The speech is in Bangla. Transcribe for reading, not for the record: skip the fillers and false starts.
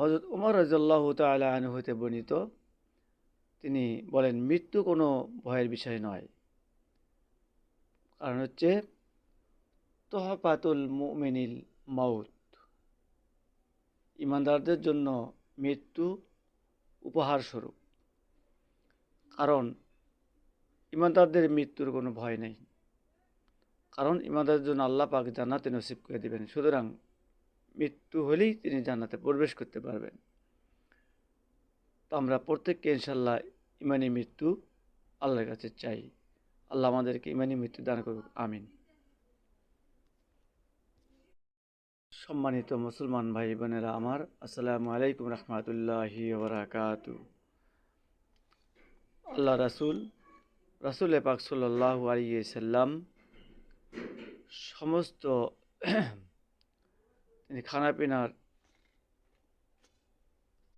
হযরত ওমর রাদিয়াল্লাহু তাআলা আনহু হতে বর্ণিত, তিনি বলেন, মৃত্যু কোনো ভয়ের বিষয় নয়। কারণ হচ্ছে তোহফাতুল মুমিনিল মাউত, ইমানদারদের জন্য মৃত্যু উপহার স্বরূপ। কারণ ইমানদারদের মৃত্যুর কোনো ভয় নেই, কারণ ইমানদারদের জন্য আল্লাহ পাক জান্নাতে নসিব করে দিবেন। সুতরাং মৃত্যু হলেই তিনি জান্নাতে প্রবেশ করতে পারবেন। তো আমরা প্রত্যেককে ইনশাল্লাহ ইমানি মৃত্যু আল্লাহর কাছে চাই। আল্লাহ আমাদেরকে ইমানি মৃত্যু দান করুক, আমিন। সম্মানিত মুসলমান ভাই বোনেরা আমার, আসসালামু আলাইকুম রহমতুল্লাহি ওয়া বারাকাতুহু। আল্লাহ রাসূল পাক সাল্লাল্লাহু আলাইহি সাল্লাম সমস্ত তিনি খানাপিনার